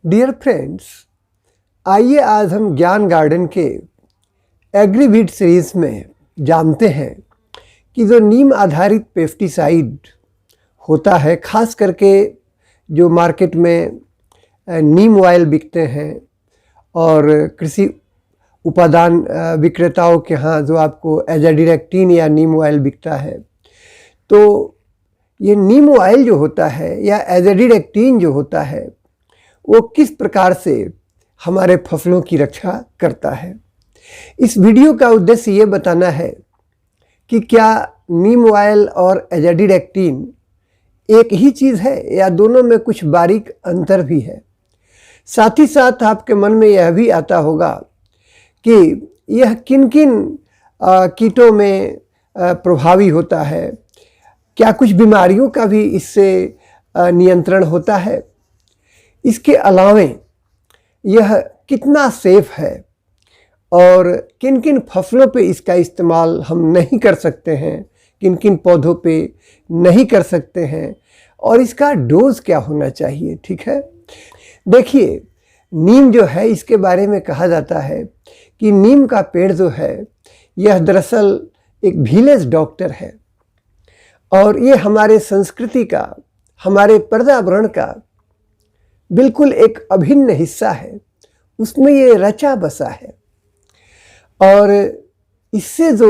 Dear friends, आइए आज हम ज्ञान गार्डन के एग्रीवीड सीरीज में जानते हैं कि जो नीम आधारित पेस्टिसाइड होता है, खास करके जो मार्केट में नीम ऑयल बिकते हैं और कृषि उपादान विक्रेताओं के यहाँ जो आपको एजाडिरेक्टिन या नीम ऑयल बिकता है, तो ये नीम ऑयल जो होता है या एजाडिरेक्टिन जो होता है वो किस प्रकार से हमारे फसलों की रक्षा करता है। इस वीडियो का उद्देश्य ये बताना है कि क्या नीम ऑयल और एजाडिरेक्टिन एक ही चीज़ है या दोनों में कुछ बारीक अंतर भी है। साथ ही साथ आपके मन में यह भी आता होगा कि यह किन किन कीटों में प्रभावी होता है, क्या कुछ बीमारियों का भी इससे नियंत्रण होता है, इसके अलावे यह कितना सेफ है और किन किन फसलों पे इसका इस्तेमाल हम नहीं कर सकते हैं, किन किन पौधों पे नहीं कर सकते हैं और इसका डोज क्या होना चाहिए। ठीक है, देखिए नीम जो है इसके बारे में कहा जाता है कि नीम का पेड़ जो है यह दरअसल एक विलेज डॉक्टर है और ये हमारे संस्कृति का, हमारे पर्यावरण का बिल्कुल एक अभिन्न हिस्सा है। उसमें ये रचा बसा है और इससे जो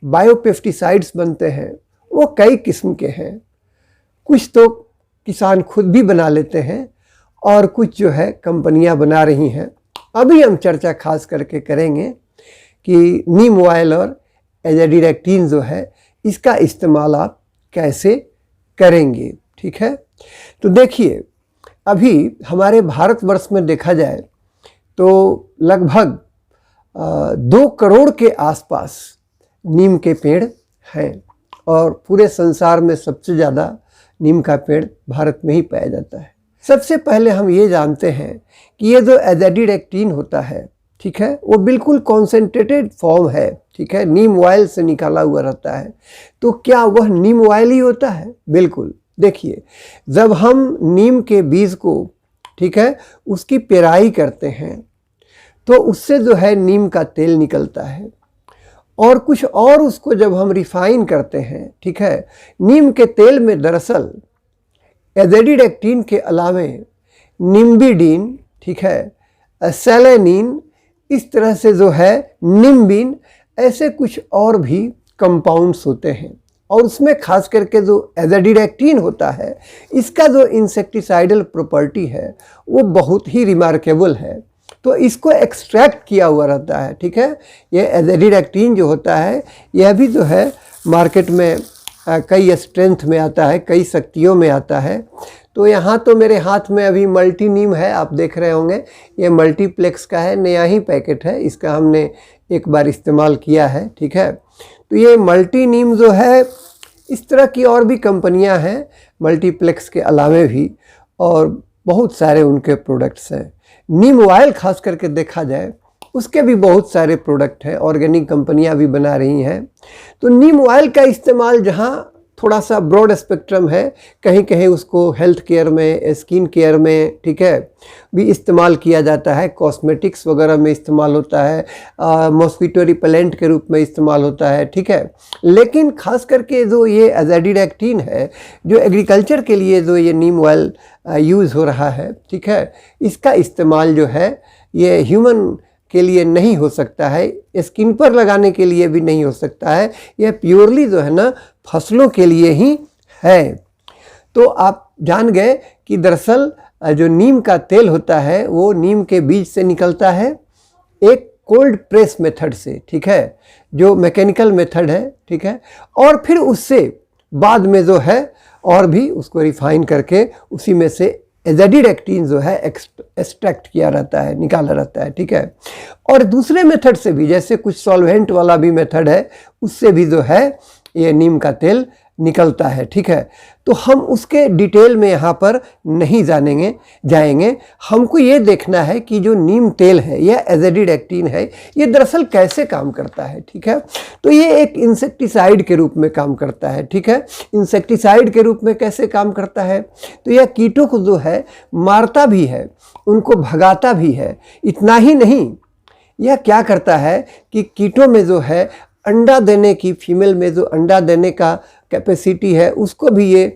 बायोपेस्टिसाइड्स बनते हैं वो कई किस्म के हैं। कुछ तो किसान खुद भी बना लेते हैं और कुछ जो है कंपनियां बना रही हैं। अभी हम चर्चा खास करके करेंगे कि नीम ऑयल और एजाडिरेक्टिन जो है इसका इस्तेमाल आप कैसे करेंगे। ठीक है, तो देखिए अभी हमारे भारतवर्ष में देखा जाए तो लगभग 2 करोड़ के आसपास नीम के पेड़ हैं और पूरे संसार में सबसे ज़्यादा नीम का पेड़ भारत में ही पाया जाता है। सबसे पहले हम ये जानते हैं कि ये जो एजाडिरेक्टिन होता है, ठीक है, वो बिल्कुल कॉन्सेंट्रेटेड फॉर्म है। ठीक है, नीम ऑयल से निकाला हुआ रहता है। तो क्या वह नीम ऑयल ही होता है? बिल्कुल। देखिए, जब हम नीम के बीज को, ठीक है, उसकी पेराई करते हैं तो उससे जो है नीम का तेल निकलता है और कुछ और उसको जब हम रिफाइन करते हैं, ठीक है, नीम के तेल में दरअसल एजाडिरेक्टिन के अलावे निम्बिडिन, ठीक है, सेलेनिन, इस तरह से जो है निम्बिन, ऐसे कुछ और भी कंपाउंड्स होते हैं और उसमें खास करके जो एजाडिरेक्टिन होता है इसका जो इंसेक्टिसाइडल प्रॉपर्टी है वो बहुत ही रिमार्केबल है। तो इसको एक्सट्रैक्ट किया हुआ रहता है। ठीक है, ये एजाडिरेक्टिन जो होता है यह भी जो है मार्केट में कई स्ट्रेंथ में आता है, कई शक्तियों में आता है। तो यहाँ तो मेरे हाथ में अभी मल्टी नीम है, आप देख रहे होंगे, ये मल्टीप्लेक्स का है, नया ही पैकेट है, इसका हमने एक बार इस्तेमाल किया है। ठीक है, तो ये मल्टी नीम जो है, इस तरह की और भी कंपनियां हैं मल्टीप्लेक्स के अलावे भी और बहुत सारे उनके प्रोडक्ट्स हैं। नीम ऑयल खास करके देखा जाए उसके भी बहुत सारे प्रोडक्ट हैं, ऑर्गेनिक कंपनियां भी बना रही हैं। तो नीम ऑयल का इस्तेमाल जहां थोड़ा सा ब्रॉड स्पेक्ट्रम है, कहीं कहीं उसको हेल्थ केयर में, स्किन केयर में, ठीक है, भी इस्तेमाल किया जाता है, कॉस्मेटिक्स वगैरह में इस्तेमाल होता है, मॉस्किटो रिपेलेंट के रूप में इस्तेमाल होता है। ठीक है, लेकिन खास करके जो ये एजाडिरेक्टिन है, जो एग्रीकल्चर के लिए जो ये नीम ऑयल यूज़ हो रहा है, ठीक है, इसका इस्तेमाल जो है ये ह्यूमन के लिए नहीं हो सकता है, स्किन पर लगाने के लिए भी नहीं हो सकता है, यह प्योरली जो है ना फसलों के लिए ही है। तो आप जान गए कि दरअसल जो नीम का तेल होता है वो नीम के बीज से निकलता है एक कोल्ड प्रेस मेथड से, ठीक है, जो मैकेनिकल मेथड है। ठीक है, और फिर उससे बाद में जो है और भी उसको रिफाइन करके उसी में से एजाडिरेक्टिन जो है एक्सट्रैक्ट किया रहता है, निकाला रहता है। ठीक है, और दूसरे मेथड से भी, जैसे कुछ सॉल्वेंट वाला भी मेथड है, उससे भी जो है ये नीम का तेल निकलता है, ठीक है। तो हम उसके डिटेल में यहाँ पर नहीं जाएंगे। हमको ये देखना है कि जो नीम तेल है या एजेडिडक्टिन है, ये दरअसल कैसे काम करता है, ठीक है। तो ये एक इंसेक्टिसाइड के रूप में काम करता है, ठीक है। इंसेक्टिसाइड के रूप में कैसे काम करता है, तो यह कीटों को जो है मारता भी है, उनको भगाता भी है। इतना ही नहीं, यह क्या करता है कि कीटों में जो है अंडा देने की, फीमेल में जो अंडा देने का कैपेसिटी है उसको भी ये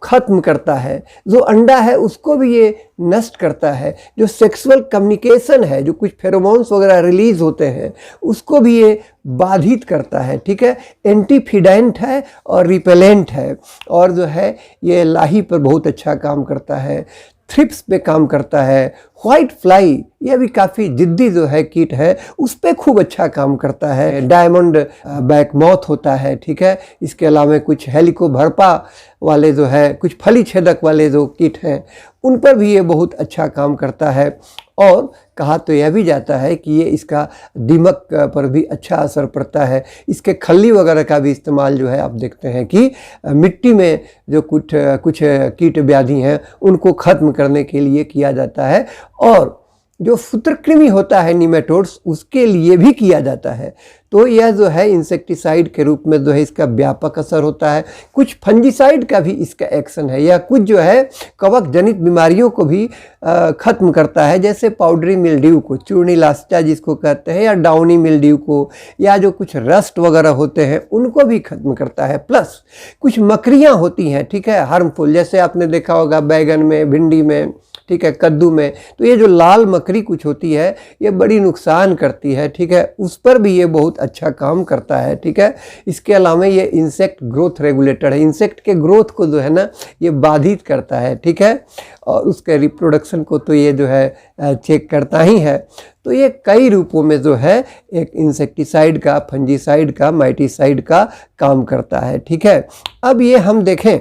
ख़त्म करता है। जो अंडा है उसको भी ये नष्ट करता है। जो सेक्सुअल कम्युनिकेशन है, जो कुछ फेरोमोन्स वगैरह रिलीज होते हैं, उसको भी ये बाधित करता है, ठीक है। एंटीफिडेंट है और रिपेलेंट है, और जो है ये लाही पर बहुत अच्छा काम करता है, थ्रिप्स पे काम करता है। व्हाइट फ्लाई, यह भी काफ़ी जिद्दी जो है कीट है, उस पे खूब अच्छा काम करता है। डायमंड बैक मॉथ होता है, ठीक है। इसके अलावा कुछ हेलिकोभर्पा वाले जो है, कुछ फली छेदक वाले जो कीट हैं, उन पर भी ये बहुत अच्छा काम करता है। और कहा तो यह भी जाता है कि ये इसका दीमक पर भी अच्छा असर पड़ता है। इसके खल्ली वगैरह का भी इस्तेमाल जो है आप देखते हैं कि मिट्टी में जो कुछ कीट व्याधि हैं उनको ख़त्म करने के लिए किया जाता है। और जो सूत्रकृमि होता है निमेटोड्स, उसके लिए भी किया जाता है। तो यह जो है इंसेक्टिसाइड के रूप में जो है इसका व्यापक असर होता है। कुछ फंजीसाइड का भी इसका एक्शन है, या कुछ जो है कवक जनित बीमारियों को भी ख़त्म करता है, जैसे पाउडरी मिल्ड्यू को, चूर्णी लास्टा जिसको कहते हैं, या डाउनी मिल्ड्यू को, या जो कुछ रस्ट वगैरह होते हैं उनको भी ख़त्म करता है। प्लस कुछ मकड़ियाँ होती हैं, ठीक है, हार्मफुल, जैसे आपने देखा होगा बैगन में, भिंडी में, ठीक है, कद्दू में, तो ये जो लाल मकड़ी कुछ होती है ये बड़ी नुकसान करती है, ठीक है, उस पर भी ये बहुत अच्छा काम करता है, ठीक है। इसके अलावा ये इंसेक्ट ग्रोथ रेगुलेटर है, इंसेक्ट के ग्रोथ को जो है ना ये बाधित करता है, ठीक है, और उसके रिप्रोडक्शन को तो ये जो है चेक करता ही है। तो ये कई रूपों में जो है एक इंसेक्टिसाइड का, फंजीसाइड का, माइटिसाइड का काम करता है, ठीक है। अब ये हम देखें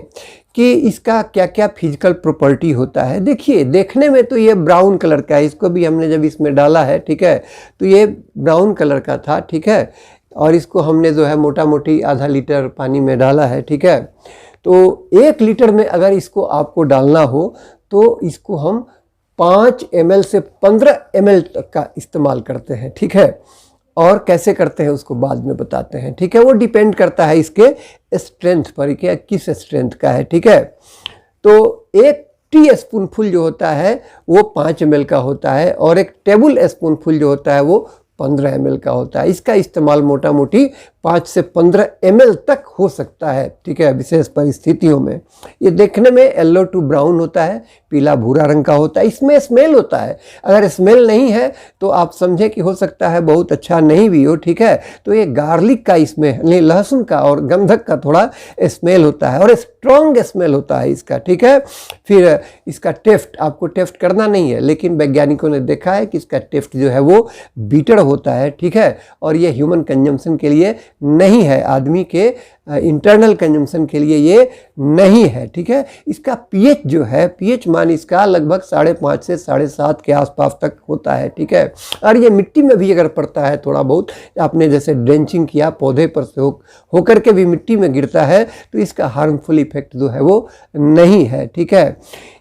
कि इसका क्या क्या फिजिकल प्रॉपर्टी होता है। देखिए, देखने में तो ये ब्राउन कलर का है, इसको भी हमने जब इसमें डाला है, ठीक है, तो ये ब्राउन कलर का था, ठीक है, और इसको हमने जो है मोटा मोटी आधा लीटर पानी में डाला है, ठीक है। तो 1 लीटर में अगर इसको आपको डालना हो तो इसको हम 5 ml से 15 ml तक का इस्तेमाल करते हैं, ठीक है। और कैसे करते हैं उसको बाद में बताते हैं, ठीक है। वो डिपेंड करता है इसके स्ट्रेंथ पर, क्या किस स्ट्रेंथ का है, ठीक है। तो 1 टी स्पूनफुल जो होता है वो 5 ml का होता है, और 1 टेबल स्पूनफुल जो होता है वो 15 ml का होता है। इसका इस्तेमाल मोटा मोटी 5 से 15 ml तक हो सकता है, ठीक है, विशेष परिस्थितियों में। ये देखने में येलो टू ब्राउन होता है, पीला भूरा रंग का होता है। इसमें स्मेल होता है, अगर स्मेल नहीं है तो आप समझें कि हो सकता है बहुत अच्छा नहीं भी हो, ठीक है। तो ये गार्लिक का इसमें, लहसुन का और गंधक का थोड़ा स्मेल होता है, और स्ट्रॉन्ग स्मेल होता है इसका, ठीक है। फिर इसका टेस्ट, आपको टेस्ट करना नहीं है, लेकिन वैज्ञानिकों ने देखा है कि इसका टेस्ट जो है वो बीटर होता है, ठीक है। और ये ह्यूमन कंजम्पशन के लिए नहीं है, आदमी के इंटरनल कंजम्पशन के लिए ये नहीं है, ठीक है। इसका पीएच जो है, पीएच मान इसका लगभग 5.5 से 7.5 के आसपास तक होता है, ठीक है। और ये मिट्टी में भी अगर पड़ता है थोड़ा बहुत, आपने जैसे ड्रेंचिंग किया, पौधे पर से होकर के भी मिट्टी में गिरता है, तो इसका हार्मफुल इफेक्ट जो है वो नहीं है, ठीक है।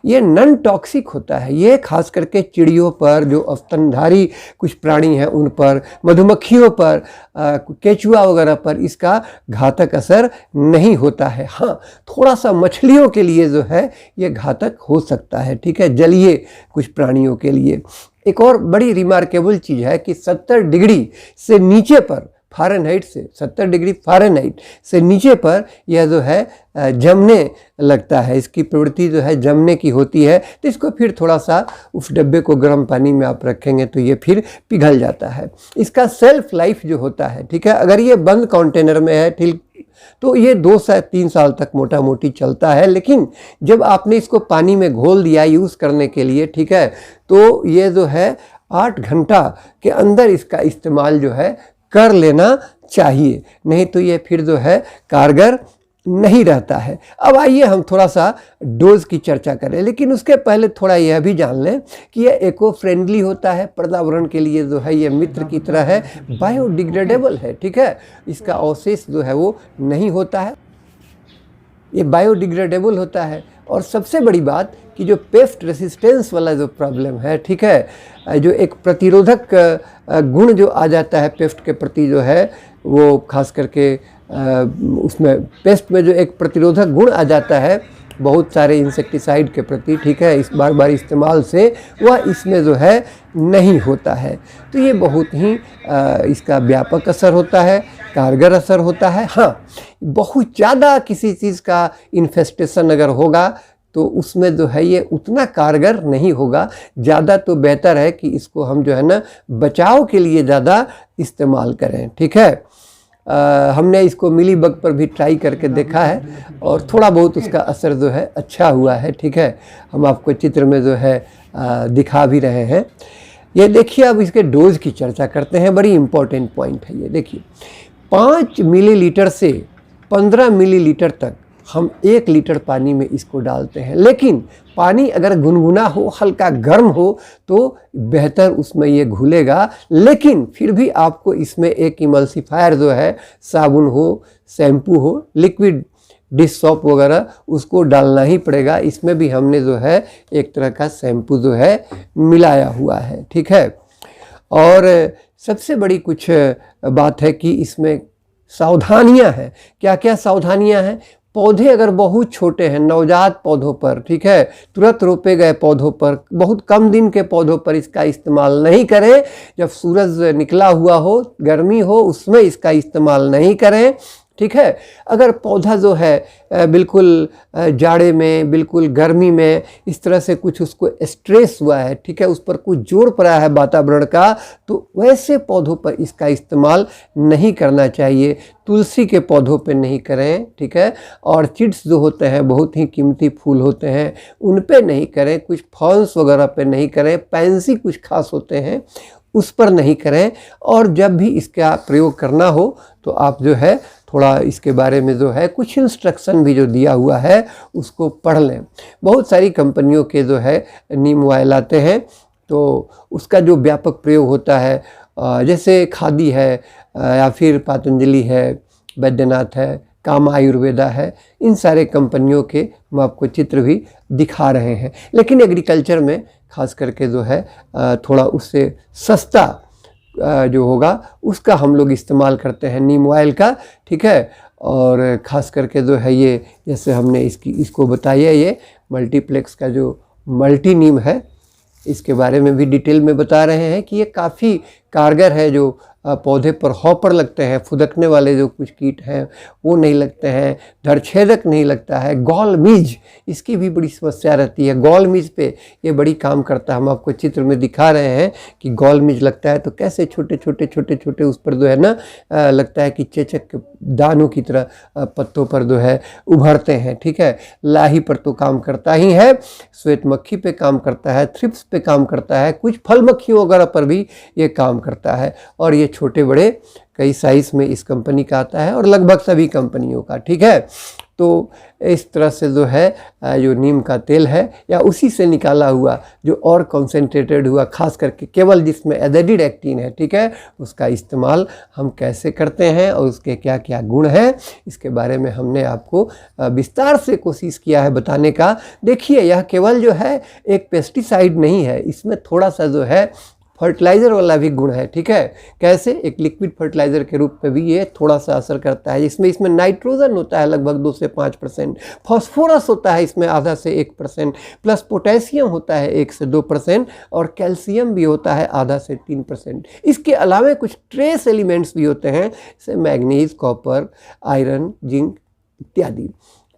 ये नॉन टॉक्सिक होता है, ये खास करके चिड़ियों पर, जो स्तनधारी कुछ प्राणी हैं उन पर, मधुमक्खियों पर, केचुआ वगैरह पर इसका घातक असर नहीं होता है। हाँ, थोड़ा सा मछलियों के लिए जो है ये घातक हो सकता है, ठीक है, जलीय कुछ प्राणियों के लिए। एक और बड़ी रिमार्केबल चीज़ है कि 70 डिग्री से नीचे पर फ़ारेनहाइट से, 70 डिग्री फ़ारेनहाइट से नीचे पर यह जो है जमने लगता है, इसकी प्रवृत्ति जो है जमने की होती है। तो इसको फिर थोड़ा सा उस डब्बे को गर्म पानी में आप रखेंगे तो ये फिर पिघल जाता है। इसका सेल्फ लाइफ जो होता है, ठीक है, अगर ये बंद कंटेनर में है तो ये 2 से 3 साल तक मोटा मोटी चलता है। लेकिन जब आपने इसको पानी में घोल दिया यूज़ करने के लिए, ठीक है, तो ये जो है 8 घंटा के अंदर इसका इस्तेमाल जो है कर लेना चाहिए, नहीं तो ये फिर जो है कारगर नहीं रहता है। अब आइए हम थोड़ा सा डोज की चर्चा करें, लेकिन उसके पहले थोड़ा यह भी जान लें कि यह इको फ्रेंडली होता है, पर्यावरण के लिए जो है ये मित्र की तरह है, बायोडिग्रेडेबल है, ठीक है, इसका अवशेष जो है वो नहीं होता है। ये बायोडिग्रेडेबल होता है। और सबसे बड़ी बात कि जो पेस्ट रेसिस्टेंस वाला जो प्रॉब्लम है, ठीक है, जो एक प्रतिरोधक गुण जो आ जाता है पेस्ट के प्रति जो है, वो खास करके उसमें पेस्ट में जो एक प्रतिरोधक गुण आ जाता है बहुत सारे इंसेक्टिसाइड के प्रति, ठीक है, इस बार बार इस्तेमाल से, वह इसमें जो है नहीं होता है। तो ये बहुत ही इसका व्यापक असर होता है, कारगर असर होता है। हाँ, बहुत ज़्यादा किसी चीज़ का इन्फेस्टेशन अगर होगा तो उसमें जो है ये उतना कारगर नहीं होगा। ज़्यादा तो बेहतर है कि इसको हम जो है ना बचाव के लिए ज़्यादा इस्तेमाल करें, ठीक है। हमने इसको मिली बग पर भी ट्राई करके देखा है और थोड़ा बहुत उसका असर जो है अच्छा हुआ है, ठीक है। हम आपको चित्र में जो है दिखा भी रहे हैं। ये देखिए, अब इसके डोज की चर्चा करते हैं, बड़ी इम्पोर्टेंट पॉइंट है ये। देखिए, 5 मिलीलीटर से 15 मिलीलीटर तक हम 1 लीटर पानी में इसको डालते हैं, लेकिन पानी अगर गुनगुना हो, हल्का गर्म हो तो बेहतर उसमें ये घुलेगा। लेकिन फिर भी आपको इसमें एक इमल्सिफायर जो है, साबुन हो, शैम्पू हो, लिक्विड डिश सॉप वगैरह, उसको डालना ही पड़ेगा। इसमें भी हमने जो है एक तरह का शैम्पू जो है मिलाया हुआ है, ठीक है। और सबसे बड़ी कुछ बात है कि इसमें सावधानियां हैं। क्या क्या सावधानियां हैं? पौधे अगर बहुत छोटे हैं, नवजात पौधों पर, ठीक है, तुरंत रोपे गए पौधों पर, बहुत कम दिन के पौधों पर इसका इस्तेमाल नहीं करें। जब सूरज निकला हुआ हो, गर्मी हो, उसमें इसका इस्तेमाल नहीं करें, ठीक है। अगर पौधा जो है बिल्कुल जाड़े में, बिल्कुल गर्मी में, इस तरह से कुछ उसको स्ट्रेस हुआ है, ठीक है, उस पर कुछ जोर पड़ा है वातावरण का, तो वैसे पौधों पर इसका इस्तेमाल नहीं करना चाहिए। तुलसी के पौधों पे नहीं करें, ठीक है। ऑर्चिड्स जो होते हैं, बहुत ही कीमती फूल होते हैं, उन पे नहीं करें। कुछ फॉल्स वगैरह पे नहीं करें। पैंसी कुछ खास होते हैं, उस पर नहीं करें। और जब भी इसका प्रयोग करना हो तो आप जो है थोड़ा इसके बारे में जो है कुछ इंस्ट्रक्शन भी जो दिया हुआ है उसको पढ़ लें। बहुत सारी कंपनियों के जो है नीम ऑयल आते हैं, तो उसका जो व्यापक प्रयोग होता है, जैसे खादी है या फिर पतंजलि है, बैद्यनाथ है, काम आयुर्वेदा है, इन सारे कंपनियों के हम आपको चित्र भी दिखा रहे हैं। लेकिन एग्रीकल्चर में खास करके जो है थोड़ा उससे सस्ता जो होगा उसका हम लोग इस्तेमाल करते हैं, नीम ऑयल का, ठीक है। और ख़ास करके जो है ये, जैसे हमने इसको बताया, ये मल्टीप्लेक्स का जो मल्टी नीम है, इसके बारे में भी डिटेल में बता रहे हैं कि ये काफ़ी कारगर है। जो पौधे पर हॉपर लगते हैं, फुदकने वाले जो कुछ कीट हैं वो नहीं लगते हैं, धड़छेदक नहीं लगता है। गॉल मीज, इसकी भी बड़ी समस्या रहती है, गॉल मीज पे ये बड़ी काम करता है। हम आपको चित्र में दिखा रहे हैं कि गॉल मीज लगता है तो कैसे छोटे छोटे छोटे छोटे उस पर जो है ना लगता है कि चेचक के दानों की तरह पत्तों पर जो है उभरते हैं, ठीक है। लाही पर तो काम करता ही है, श्वेत मक्खी पे काम करता है, थ्रिप्स पे काम करता है, कुछ फल मक्खियों वगैरह पर भी ये काम करता है। और ये छोटे बड़े कई साइज में इस कंपनी का आता है और लगभग सभी कंपनियों का, ठीक है। तो इस तरह से जो है जो नीम का तेल है या उसी से निकाला हुआ जो और कॉन्सेंट्रेटेड हुआ, खास करके केवल जिसमें एजेडिड एक्टिन है, ठीक है, उसका इस्तेमाल हम कैसे करते हैं और उसके क्या क्या गुण हैं, इसके बारे में हमने आपको विस्तार से कोशिश किया है बताने का। देखिए, यह केवल जो है एक पेस्टिसाइड नहीं है, इसमें थोड़ा सा जो है फर्टिलाइज़र वाला भी गुण है, ठीक है। कैसे? एक लिक्विड फर्टिलाइज़र के रूप में भी ये थोड़ा सा असर करता है। इसमें नाइट्रोजन होता है लगभग 2 से 5%, फॉस्फोरस होता है इसमें आधा से 1%, प्लस पोटेशियम होता है 1 से 2% और कैल्शियम भी होता है आधा से 3%। इसके अलावा कुछ ट्रेस एलिमेंट्स भी होते हैं, जैसे मैग्नीज, कॉपर, आयरन, जिंक इत्यादि।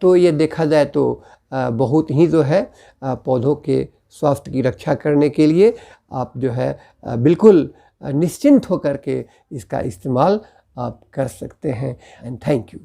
तो ये देखा जाए तो बहुत ही जो है पौधों के स्वास्थ्य की रक्षा करने के लिए आप जो है बिल्कुल निश्चिंत होकर के इसका इस्तेमाल आप कर सकते हैं। And thank you.